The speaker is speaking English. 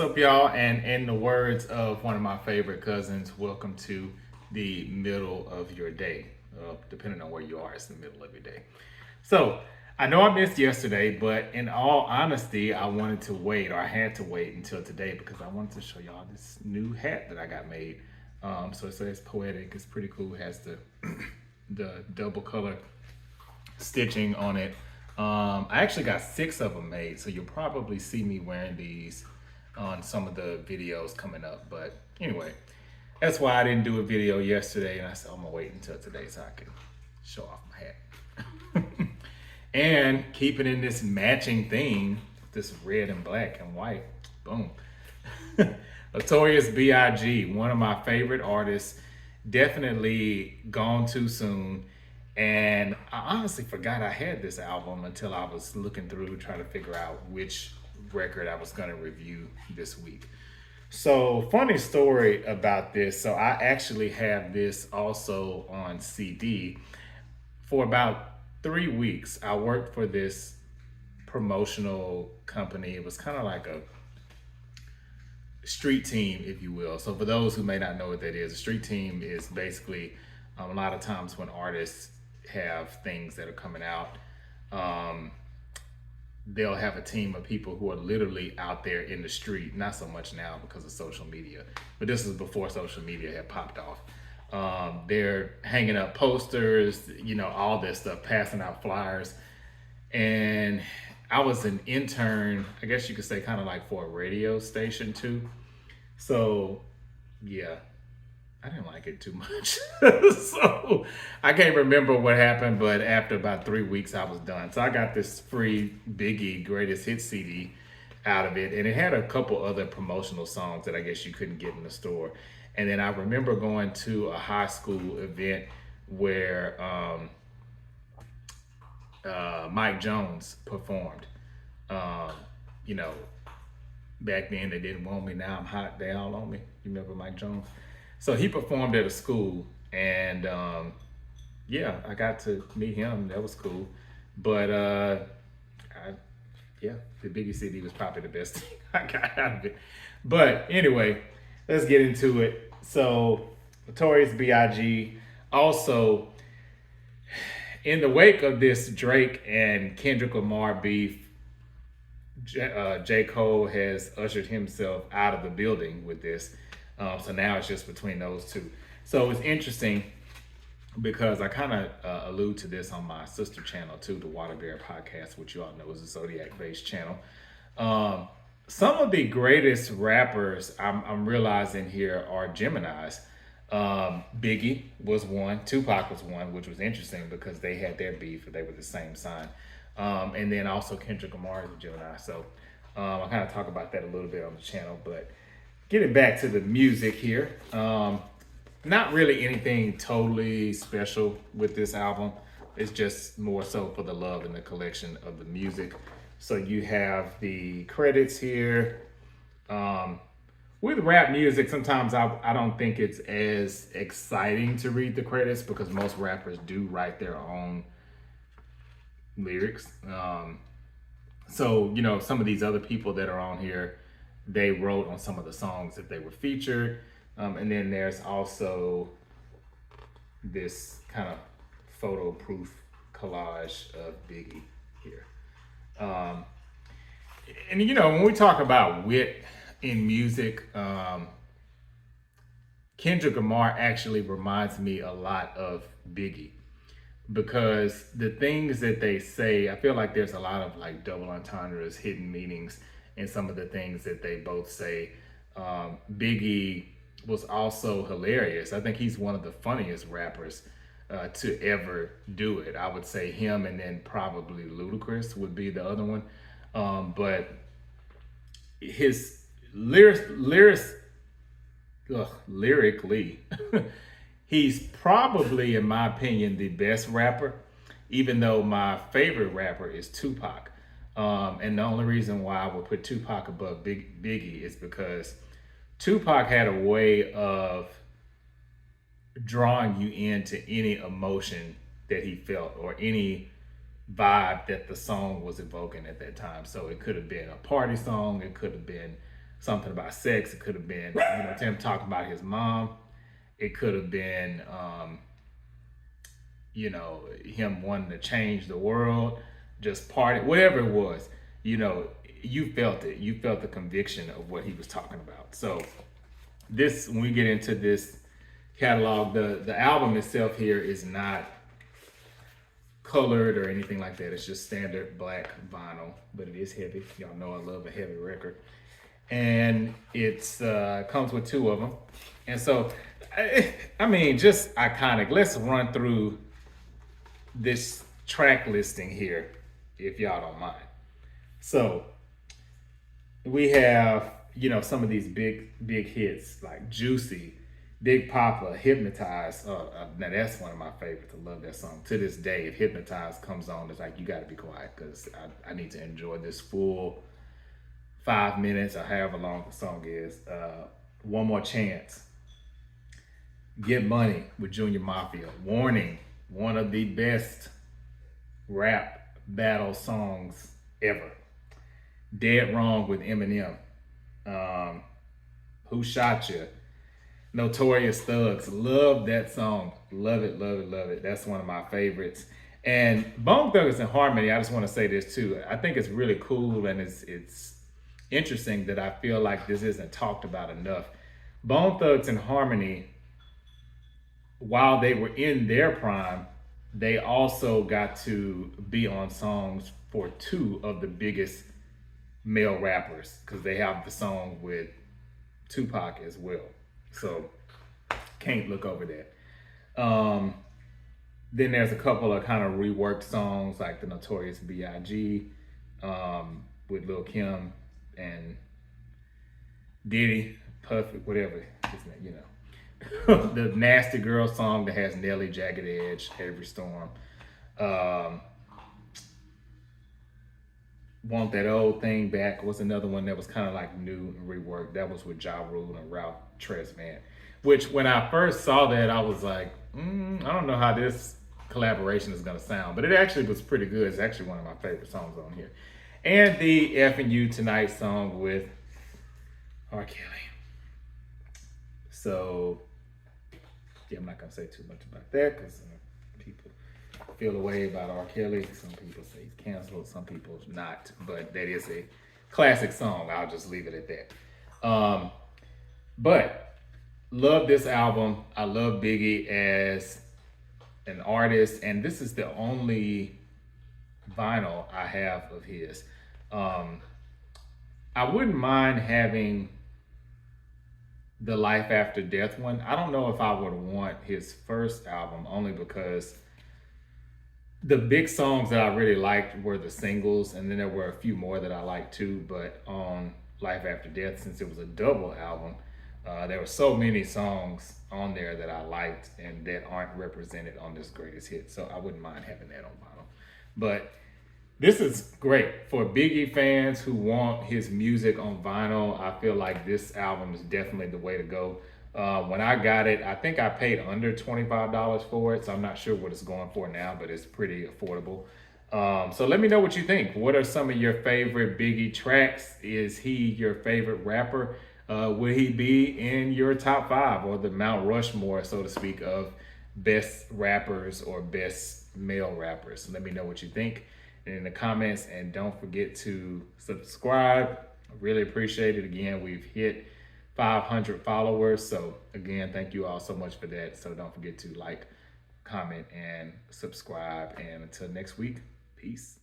up, y'all? And in the words of one of my favorite cousins, welcome to the middle of your day. Depending on where you are, it's the middle of your day. So I know I missed yesterday, but in all honesty, I wanted to wait, or I had to wait until today because I wanted to show y'all this new hat that I got made. So it says poetic. It's pretty cool. It has the the double color stitching on it. I actually got 6 of them made, so you'll probably see me wearing these on some of the videos coming up. But anyway, that's why I didn't do a video yesterday, and I said I'm gonna wait until today so I can show off my hat. And keeping in this matching theme, this red and black and white, boom. Notorious B.I.G, one of my favorite artists, definitely gone too soon. And I honestly forgot I had this album until I was looking through trying to figure out which record I was going to review this week. So, funny story about this. So, I actually have this also on CD. For about 3 weeks, I worked for this promotional company. It was kind of like a street team, if you will. So, for those who may not know what that is, a street team is basically a lot of times when artists have things that are coming out, they'll have a team of people who are literally out there in the street. Not so much now because of social media, but this is before social media had popped off. They're hanging up posters, all this stuff, passing out flyers. And I was an intern, I guess you could say, kind of like for a radio station too. So yeah, I didn't like it too much. So I can't remember what happened, but after about 3 weeks, I was done. So I got this free Biggie Greatest Hits CD out of it, and it had a couple other promotional songs that I guess you couldn't get in the store. And then I remember going to a high school event where Mike Jones performed. Um, you know, Back then they didn't want me, now I'm hot, they all on me. You remember Mike Jones? So he performed at a school, and yeah, I got to meet him. That was cool. But yeah, the Biggie CD was probably the best thing I got out of it. But anyway, let's get into it. So, Notorious B.I.G. Also, in the wake of this Drake and Kendrick Lamar beef, J. Cole has ushered himself out of the building with this. So now it's just between those two. So it's interesting because I kind of allude to this on my sister channel too, the Water Bear Podcast, which you all know is a Zodiac-based channel. Some of the greatest rappers I'm realizing here are Geminis. Biggie was one, Tupac was one, which was interesting because they had their beef, they were the same sign. And then also Kendrick Lamar is a Gemini. So I'll kind of talk about that a little bit on the channel. But getting back to the music here, not really anything totally special with this album. It's just more so for the love and the collection of the music. So you have the credits here. With rap music, sometimes I don't think it's as exciting to read the credits because most rappers do write their own lyrics. So, some of these other people that are on here, they wrote on some of the songs that they were featured. And then there's also this kind of photo proof collage of Biggie here. And when we talk about wit in music, Kendrick Lamar actually reminds me a lot of Biggie because the things that they say, I feel like there's a lot of like double entendres, hidden meanings in some of the things that they both say. Biggie was also hilarious. I think he's one of the funniest rappers to ever do it. I would say him, and then probably Ludacris would be the other one. But his lyrically, he's probably, in my opinion, the best rapper, even though my favorite rapper is Tupac. And the only reason why I would put Tupac above Biggie is because Tupac had a way of drawing you into any emotion that he felt or any vibe that the song was evoking at that time. So it could have been a party song, it could have been something about sex. It could have been, Tim talking about his mom. It could have been, him wanting to change the world, just party, whatever it was. You know, you felt it. You felt the conviction of what he was talking about. So this, when we get into this catalog, the album itself here is not colored or anything like that. It's just standard black vinyl, but it is heavy. Y'all know I love a heavy record. And it's comes with two of them. And so, I mean, just iconic. Let's run through this track listing here, if y'all don't mind. So we have, some of these big hits like Juicy, Big Papa, Hypnotize. Now that's one of my favorites. I love that song. To this day, if Hypnotize comes on, it's like, you got to be quiet because I need to enjoy this full 5 minutes or however long the song is. One More Chance. Get Money with Junior Mafia. Warning, one of the best rap battle songs ever. Dead Wrong with Eminem. Who Shot Ya? Notorious Thugs. Love that song. Love it, love it, love it. That's one of my favorites. And Bone Thugs and Harmony, I just want to say this too. I think it's really cool and it's interesting that I feel like this isn't talked about enough. Bone Thugs and Harmony, while they were in their prime, they also got to be on songs for two of the biggest male rappers because they have the song with Tupac as well. So can't look over that. Then there's a couple of kind of reworked songs like the Notorious B.I.G. With Lil Kim and Diddy, Puffy, whatever his name, the Nasty Girl song that has Nelly, Jagged Edge, Every Storm. Want That Old Thing Back was another one that was kind of like new and reworked. That was with Ja Rule and Ralph Tresvant. Which when I first saw that, I was like, I don't know how this collaboration is gonna sound, but it actually was pretty good. It's actually one of my favorite songs on here. And the F and You Tonight song with R. Kelly. So yeah, I'm not gonna say too much about that because people feel a way about R. Kelly. Some people say he's canceled, some people not, but that is a classic song. I'll just leave it at that. But love this album. I love Biggie as an artist, and this is the only vinyl I have of his. I wouldn't mind having the Life After Death one. I don't know if I would want his first album, only because the big songs that I really liked were the singles, and then there were a few more that I liked too. But on Life After Death, since it was a double album, there were so many songs on there that I liked and that aren't represented on this greatest hit. So I wouldn't mind having that on vinyl. But this is great for Biggie fans who want his music on vinyl. I feel like this album is definitely the way to go. When I got it, I think I paid under $25 for it, so I'm not sure what it's going for now, but it's pretty affordable. So let me know what you think. What are some of your favorite Biggie tracks? Is he your favorite rapper? Will he be in your top 5 or the Mount Rushmore, so to speak, of best rappers or best male rappers? So let me know what you think in the comments, and don't forget to subscribe. I really appreciate it. Again, we've hit 500 followers, so again, thank you all so much for that. So don't forget to like, comment, and subscribe, and until next week, peace.